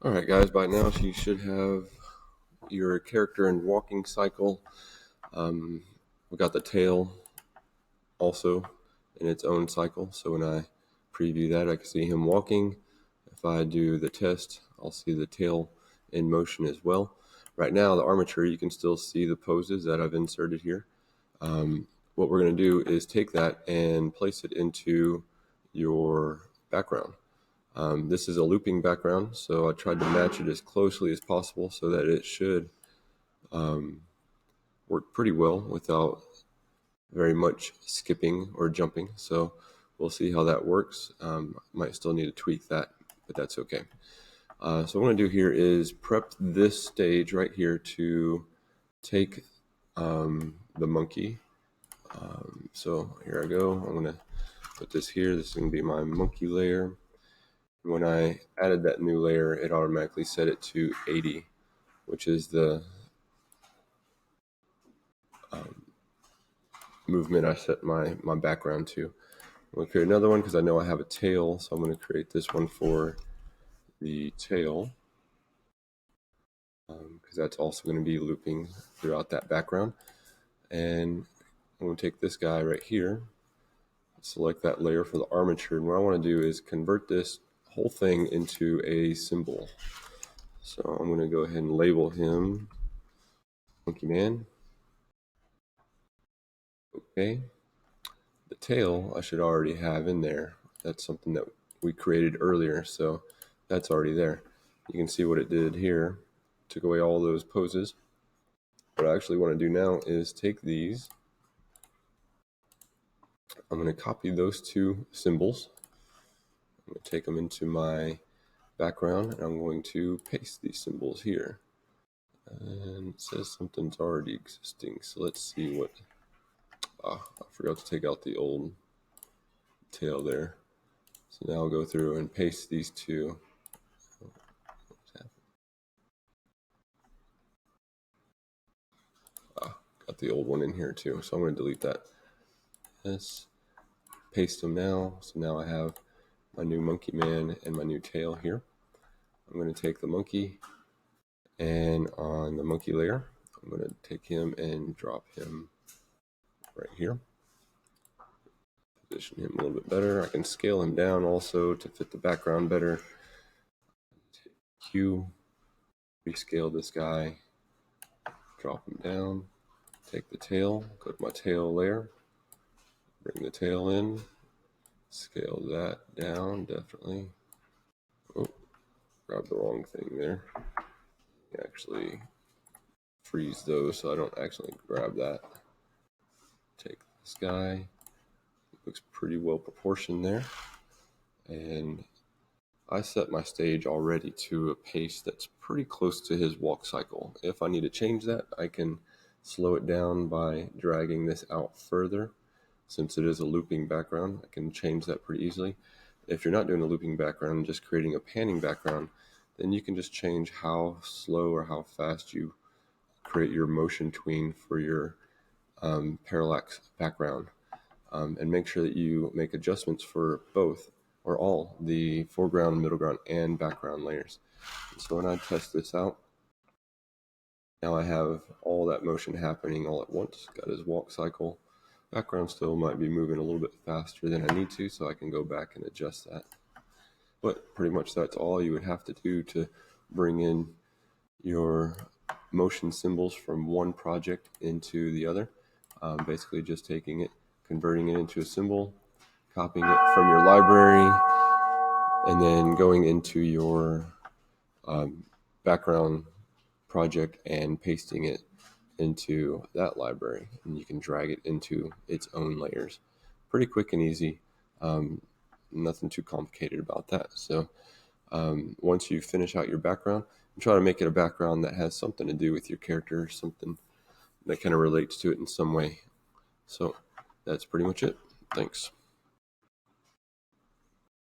Alright guys, by now you should have your character in walking cycle. We got the tail also in its own cycle, so when I preview that I can see him walking. If I do the test, I'll see the tail in motion as well. Right now the armature, you can still see the poses that I've inserted here. What we're going to do is take that and place it into your background. This is a looping background, so I tried to match it as closely as possible so that it should work pretty well without very much skipping or jumping. So we'll see how that works. Might still need to tweak that, but that's okay. So what I'm going to do here is prep this stage right here to take the monkey. So here I go. I'm going to put this here. This is going to be my monkey layer. When I added that new layer, it automatically set it to 80, which is the movement I set my background to. I'm going to create another one because I know I have a tail, so I'm going to create this one for the tail because that's also going to be looping throughout that background. And I'm going to take this guy right here, select that layer for the armature, and what I want to do is convert this whole thing into a symbol. So I'm going to go ahead and label him Monkey Man. Okay. The tail I should already have in there. That's something that we created earlier, so that's already there. You can see what it did here. Took away all those poses. What I actually want to do now is take these. I'm going to copy those two symbols. I'm going to take them into my background, and I'm going to paste these symbols here. And it says something's already existing, so let's see what... I forgot to take out the old tail there. So now I'll go through and paste these two. Got the old one in here too, so I'm going to delete that. Let's paste them now. So now I have my new monkey man and my new tail here. I'm going to take the monkey, and on the monkey layer, I'm going to take him and drop him right here. Position him a little bit better. I can scale him down also to fit the background better. Q, rescale this guy, drop him down, take the tail, go to my tail layer, bring the tail in, scale that down definitely. Oh, grabbed the wrong thing there. Actually freeze those so I don't actually grab that. Take this guy. Looks pretty well proportioned there. And I set my stage already to a pace that's pretty close to his walk cycle. If I need to change that, I can slow it down by dragging this out further. Since it is a looping background, I can change that pretty easily. If you're not doing a looping background, just creating a panning background, then you can just change how slow or how fast you create your motion tween for your parallax background. And make sure that you make adjustments for both or all the foreground, middle ground, and background layers. So when I test this out, now I have all that motion happening all at once. Got his walk cycle. Background still might be moving a little bit faster than I need to, so I can go back and adjust that. But pretty much that's all you would have to do to bring in your motion symbols from one project into the other. Basically just taking it, converting it into a symbol, copying it from your library, and then going into your background project and pasting it into that library, and you can drag it into its own layers. Pretty quick and easy. Nothing too complicated about that. So once you finish out your background, try to make it a background that has something to do with your character, something that kind of relates to it in some way. So that's pretty much it. Thanks.